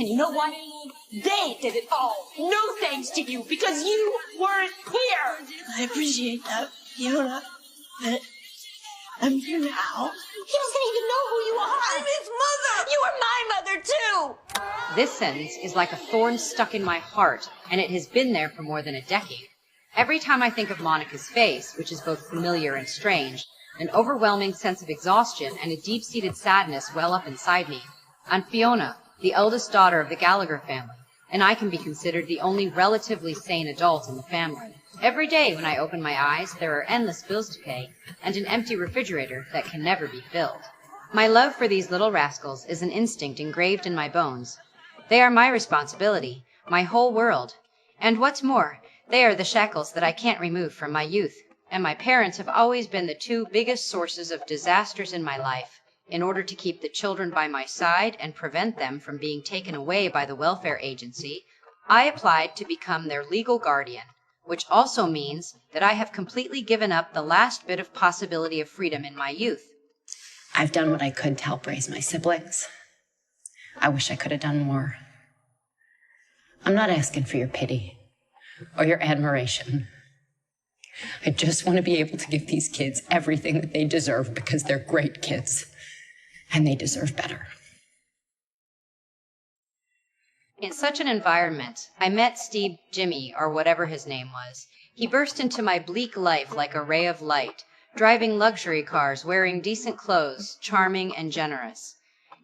And you know what? They did it all. No thanks to you, because you weren't here. I appreciate that, Fiona. But I'm here now. He doesn't even know who you are. I'm his mother! You were my mother, too. This sentence is like a thorn stuck in my heart, and it has been there for more than a decade. Every time I think of Monica's face, which is both familiar and strange, an overwhelming sense of exhaustion and a deep-seated sadness well up inside me. I'm Fiona, the eldest daughter of the Gallagher family, and I can be considered the only relatively sane adult in the family. Every day when I open my eyes, there are endless bills to pay, and an empty refrigerator that can never be filled. My love for these little rascals is an instinct engraved in my bones. They are my responsibility, my whole world. And what's more, they are the shackles that I can't remove from my youth, and my parents have always been the two biggest sources of disasters in my life. In order to keep the children by my side and prevent them from being taken away by the welfare agency, I applied to become their legal guardian, which also means that I have completely given up the last bit of possibility of freedom in my youth. I've done what I could to help raise my siblings. I wish I could have done more. I'm not asking for your pity or your admiration. I just want to be able to give these kids everything that they deserve because they're great kids, and they deserve better. In such an environment, I met Steve Jimmy, or whatever his name was. He burst into my bleak life like a ray of light, driving luxury cars, wearing decent clothes, charming and generous.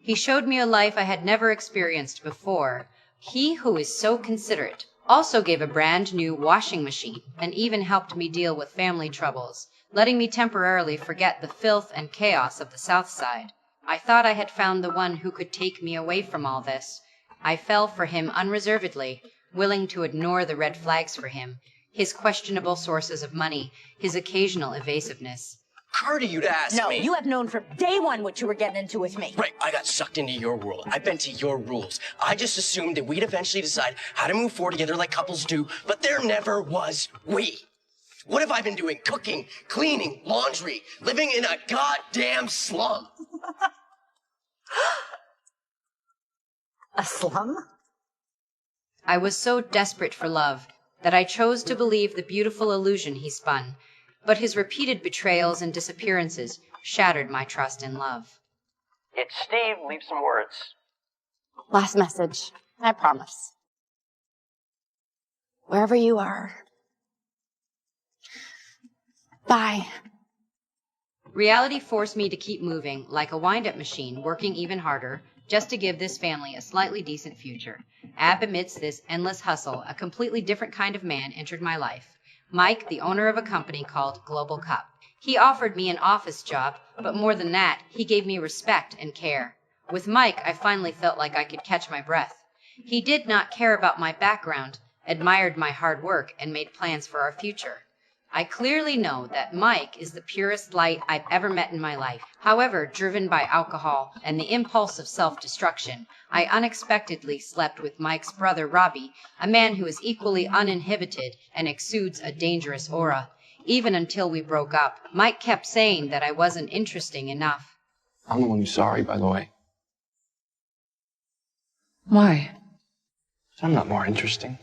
He showed me a life I had never experienced before. He who is so considerate also gave a brand new washing machine and even helped me deal with family troubles, letting me temporarily forget the filth and chaos of the South Side. I thought I had found the one who could take me away from all this. I fell for him unreservedly, willing to ignore the red flags for him, his questionable sources of money, his occasional evasiveness. Carter, you'd ask me. No, you have known from day one what you were getting into with me. Right, I got sucked into your world. I bent to your rules. I just assumed that we'd eventually decide how to move forward together like couples do, but there never was we. What have I been doing? Cooking, cleaning, laundry, living in a goddamn slum. A slum? I was so desperate for love that I chose to believe the beautiful illusion he spun, but his repeated betrayals and disappearances shattered my trust in love. It's Steve. Leave some words. Last message. I promise. Wherever you are. Bye. Reality forced me to keep moving like a wind-up machine, working even harder, just to give this family a slightly decent future. Amidst this endless hustle, a completely different kind of man entered my life. Mike, the owner of a company called Global Cup. He offered me an office job, but more than that, he gave me respect and care. With Mike, I finally felt like I could catch my breath. He did not care about my background, admired my hard work, and made plans for our future. I clearly know that Mike is the purest light I've ever met in my life. However, driven by alcohol and the impulse of self-destruction, I unexpectedly slept with Mike's brother Robbie, a man who is equally uninhibited and exudes a dangerous aura. Even until we broke up, Mike kept saying that I wasn't interesting enough. I'm the one who's sorry, by the way. Why? I'm not more interesting.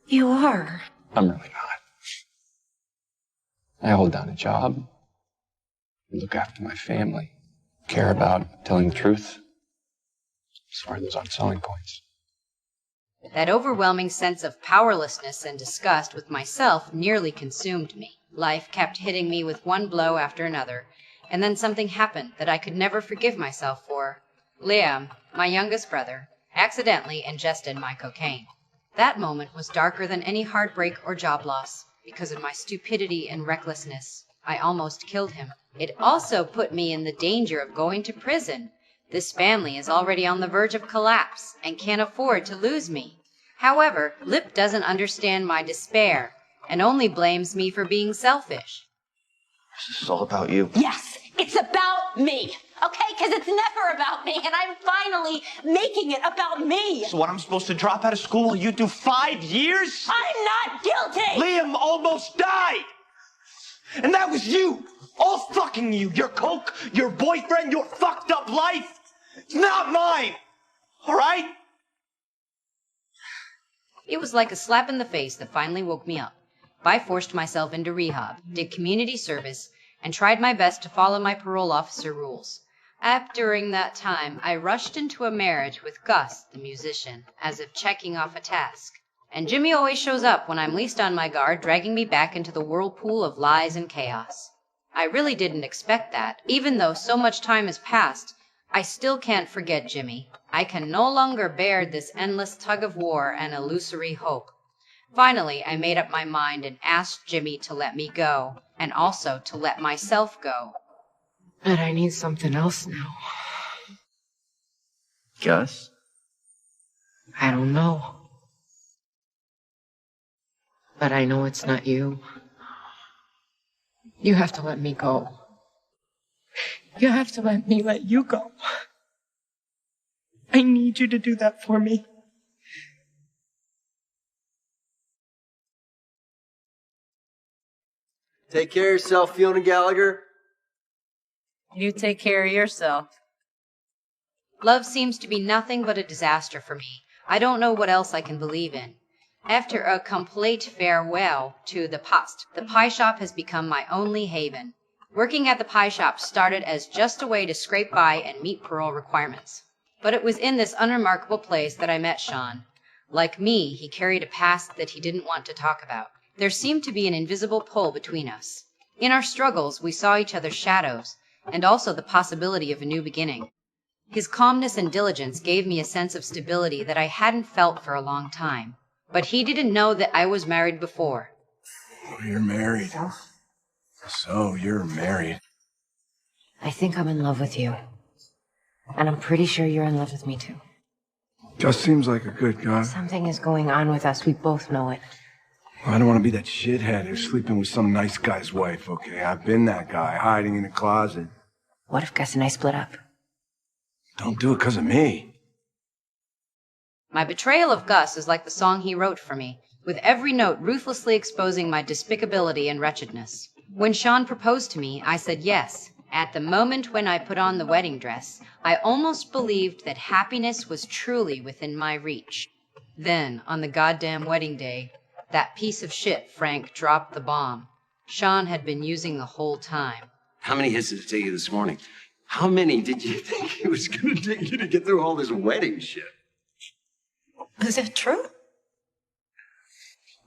You are. I'm really not. I hold down a job, look after my family, care about telling the truth. As far as those aren't selling points. That overwhelming sense of powerlessness and disgust with myself nearly consumed me. Life kept hitting me with one blow after another, and then something happened that I could never forgive myself for. Liam, my youngest brother, accidentally ingested my cocaine. That moment was darker than any heartbreak or job loss. Because of my stupidity and recklessness, I almost killed him. It also put me in the danger of going to prison. This family is already on the verge of collapse and can't afford to lose me. However, Lip doesn't understand my despair and only blames me for being selfish. This is all about you. Yes, it's about me. Okay, because it's never about me, and I'm finally making it about me. So what, I'm supposed to drop out of school while you do 5 years? I'm not guilty! Liam almost died! And that was you! All fucking you! Your coke, your boyfriend, your fucked up life! It's not mine! All right? It was like a slap in the face that finally woke me up. I forced myself into rehab, did community service, and tried my best to follow my parole officer rules. During that time, I rushed into a marriage with Gus, the musician, as if checking off a task. And Jimmy always shows up when I'm least on my guard, dragging me back into the whirlpool of lies and chaos. I really didn't expect that. Even though so much time has passed, I still can't forget Jimmy. I can no longer bear this endless tug of war and illusory hope. Finally, I made up my mind and asked Jimmy to let me go, and also to let myself go. But I need something else now. Gus? I don't know. But I know it's not you. You have to let me go. You have to let me let you go. I need you to do that for me. Take care of yourself, Fiona Gallagher. You take care of yourself. Love seems to be nothing but a disaster for me. I don't know what else I can believe in. After a complete farewell to the past, the pie shop has become my only haven. Working at the pie shop started as just a way to scrape by and meet parole requirements. But it was in this unremarkable place that I met Sean. Like me, he carried a past that he didn't want to talk about. There seemed to be an invisible pull between us. In our struggles, we saw each other's shadows, and also the possibility of a new beginning. His calmness and diligence gave me a sense of stability that I hadn't felt for a long time. But he didn't know that I was married before. Oh, you're married. So, you're married. I think I'm in love with you. And I'm pretty sure you're in love with me too. Gus seems like a good guy. Something is going on with us. We both know it. I don't want to be that shithead who's sleeping with some nice guy's wife, okay? I've been that guy, hiding in a closet. What if Gus and I split up? Don't do it because of me. My betrayal of Gus is like the song he wrote for me, with every note ruthlessly exposing my despicability and wretchedness. When Sean proposed to me, I said yes. At the moment when I put on the wedding dress, I almost believed that happiness was truly within my reach. Then, on the goddamn wedding day, that piece of shit Frank dropped the bomb. Sean had been using the whole time. How many hits did it take you this morning? How many did you think it was going to take you to get through all this wedding shit? Is that true?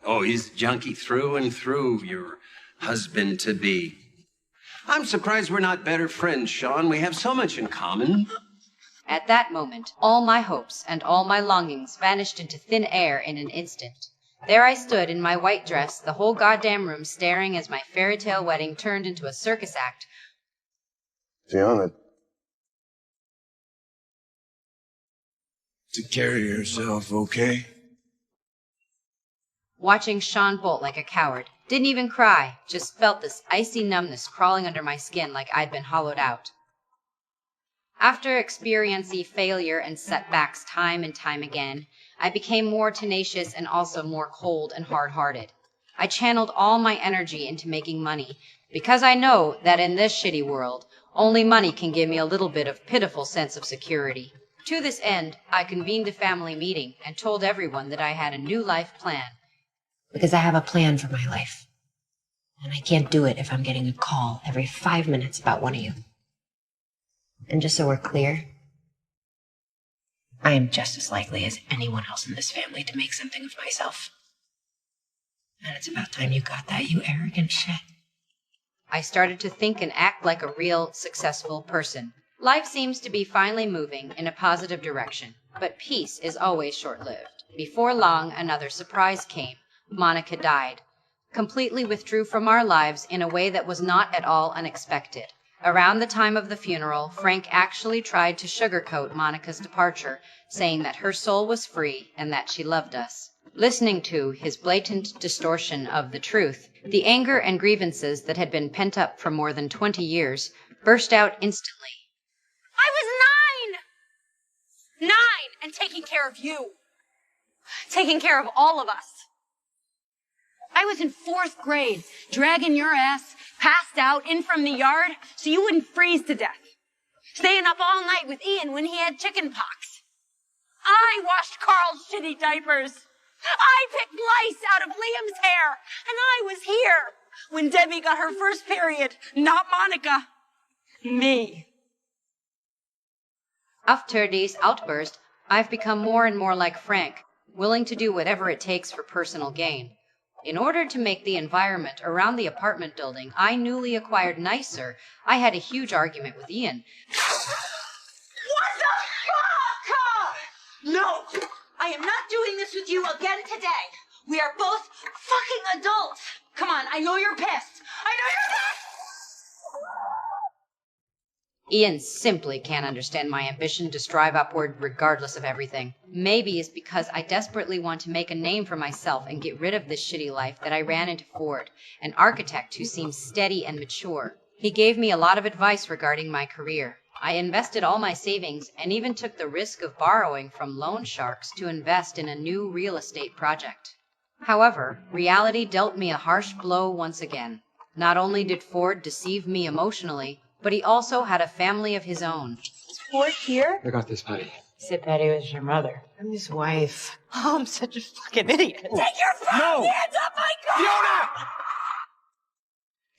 Oh, he's junkie through and through, your husband-to-be. I'm surprised we're not better friends, Sean. We have so much in common. At that moment, all my hopes and all my longings vanished into thin air in an instant. There I stood in my white dress, the whole goddamn room staring as my fairy tale wedding turned into a circus act. Fiona. Take care of yourself, okay? Watching Sean bolt like a coward. Didn't even cry, just felt this icy numbness crawling under my skin like I'd been hollowed out. After experiencing failure and setbacks time and time again, I became more tenacious and also more cold and hard-hearted. I channeled all my energy into making money, because I know that in this shitty world, only money can give me a little bit of pitiful sense of security. To this end, I convened a family meeting and told everyone that I had a new life plan. Because I have a plan for my life. And I can't do it if I'm getting a call every 5 minutes about one of you. And just so we're clear, I am just as likely as anyone else in this family to make something of myself. And it's about time you got that, you arrogant shit. I started to think and act like a real, successful person. Life seems to be finally moving in a positive direction, but peace is always short-lived. Before long, another surprise came. Monica died. Completely withdrew from our lives in a way that was not at all unexpected. Around the time of the funeral, Frank actually tried to sugarcoat Monica's departure, saying that her soul was free and that she loved us. Listening to his blatant distortion of the truth, the anger and grievances that had been pent up for more than 20 years burst out instantly. I was 9! 9! And taking care of you. Taking care of all of us. I was in 4th grade, dragging your ass, passed out, in from the yard, so you wouldn't freeze to death. Staying up all night with Ian when he had chicken pox. I washed Carl's shitty diapers. I picked lice out of Liam's hair. And I was here when Debbie got her first period, not Monica. Me. After this outburst, I've become more and more like Frank, willing to do whatever it takes for personal gain. In order to make the environment around the apartment building I newly acquired nicer, I had a huge argument with Ian. What the fuck? No! I am not doing this with you again today. We are both fucking adults. Come on, I know you're pissed. I know you're pissed! Ian simply can't understand my ambition to strive upward regardless of everything. Maybe it's because I desperately want to make a name for myself and get rid of this shitty life that I ran into Ford, an architect who seems steady and mature. He gave me a lot of advice regarding my career. I invested all my savings and even took the risk of borrowing from loan sharks to invest in a new real estate project. However, reality dealt me a harsh blow once again. Not only did Ford deceive me emotionally, but he also had a family of his own. Is Ford here? I got this, Patty. Said Patty was your mother. I'm his wife. Oh, I'm such a fucking idiot. Take your fucking hands off my car! Fiona!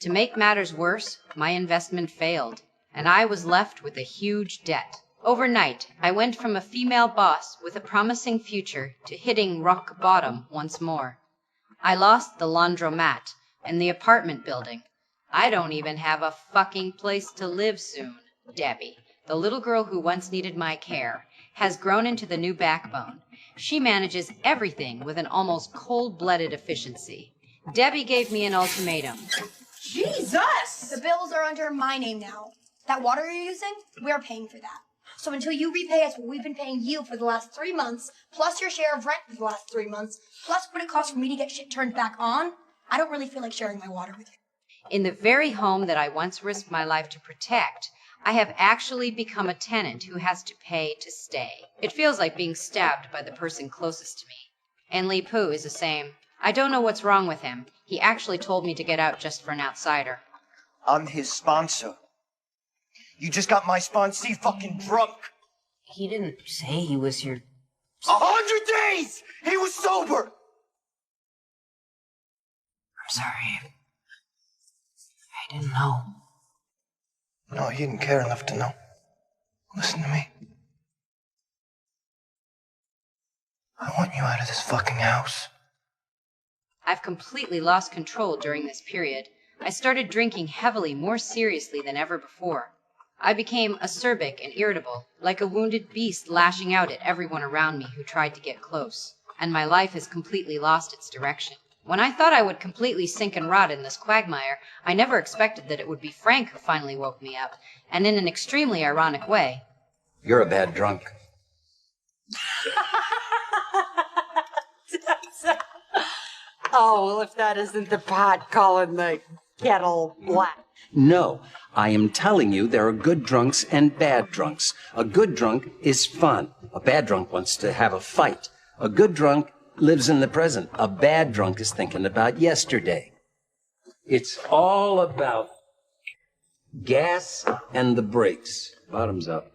To make matters worse, my investment failed, and I was left with a huge debt. Overnight, I went from a female boss with a promising future to hitting rock bottom once more. I lost the laundromat and the apartment building. I don't even have a fucking place to live soon. Debbie, the little girl who once needed my care, has grown into the new backbone. She manages everything with an almost cold-blooded efficiency. Debbie gave me an ultimatum. Jesus! The bills are under my name now. That water you're using, we're paying for that. So until you repay us what we've been paying you for the last 3 months, plus your share of rent for the last 3 months, plus what it costs for me to get shit turned back on, I don't really feel like sharing my water with you. In the very home that I once risked my life to protect, I have actually become a tenant who has to pay to stay. It feels like being stabbed by the person closest to me. And Li Pu is the same. I don't know what's wrong with him. He actually told me to get out just for an outsider. I'm his sponsor. You just got my sponsee fucking drunk. He didn't say he was your... 100 days! He was sober! I'm sorry. I didn't know. No, he didn't care enough to know. Listen to me. I want you out of this fucking house. I've completely lost control during this period. I started drinking heavily, more seriously than ever before. I became acerbic and irritable, like a wounded beast lashing out at everyone around me who tried to get close. And my life has completely lost its direction. When I thought I would completely sink and rot in this quagmire, I never expected that it would be Frank who finally woke me up, and in an extremely ironic way. You're a bad drunk. Oh, well, if that isn't the pot calling the kettle black. No, I am telling you there are good drunks and bad drunks. A good drunk is fun. A bad drunk wants to have a fight. A good drunk lives in the present. A bad drunk is thinking about yesterday. It's all about gas and the brakes. Bottoms up.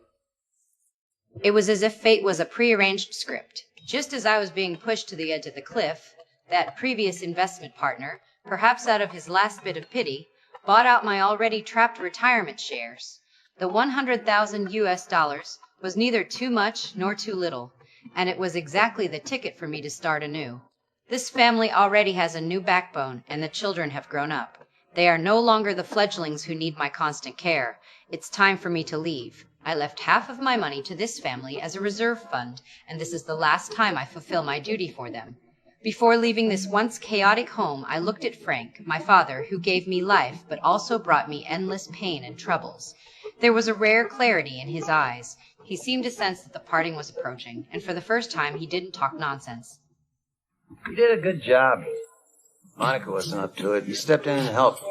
It was as if fate was a prearranged script. Just as I was being pushed to the edge of the cliff, that previous investment partner, perhaps out of his last bit of pity, bought out my already trapped retirement shares. The $100,000 was neither too much nor too little, and it was exactly the ticket for me to start anew. This family already has a new backbone, and the children have grown up. They are no longer the fledglings who need my constant care. It's time for me to leave. I left half of my money to this family as a reserve fund, and this is the last time I fulfill my duty for them. Before leaving this once chaotic home, I looked at Frank, my father, who gave me life, but also brought me endless pain and troubles. There was a rare clarity in his eyes. He seemed to sense that the parting was approaching, and for the first time he didn't talk nonsense. You did a good job. Monica wasn't up to it. You stepped in and helped.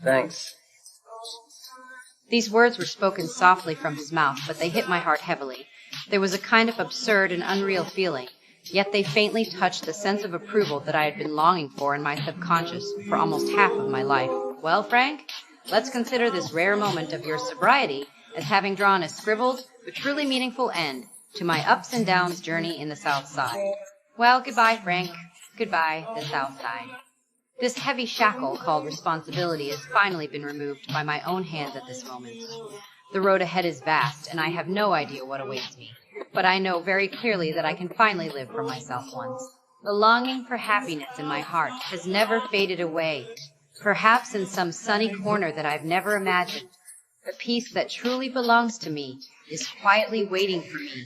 Thanks. These words were spoken softly from his mouth, but they hit my heart heavily. There was a kind of absurd and unreal feeling, yet they faintly touched the sense of approval that I had been longing for in my subconscious for almost half of my life. Well, Frank, let's consider this rare moment of your sobriety as having drawn a scribbled but truly meaningful end to my ups and downs journey in the South Side. Well, goodbye, Frank. Goodbye, the South Side. This heavy shackle called responsibility has finally been removed by my own hands at this moment. The road ahead is vast, and I have no idea what awaits me. But I know very clearly that I can finally live for myself once. The longing for happiness in my heart has never faded away. Perhaps in some sunny corner that I've never imagined, the peace that truly belongs to me is quietly waiting for me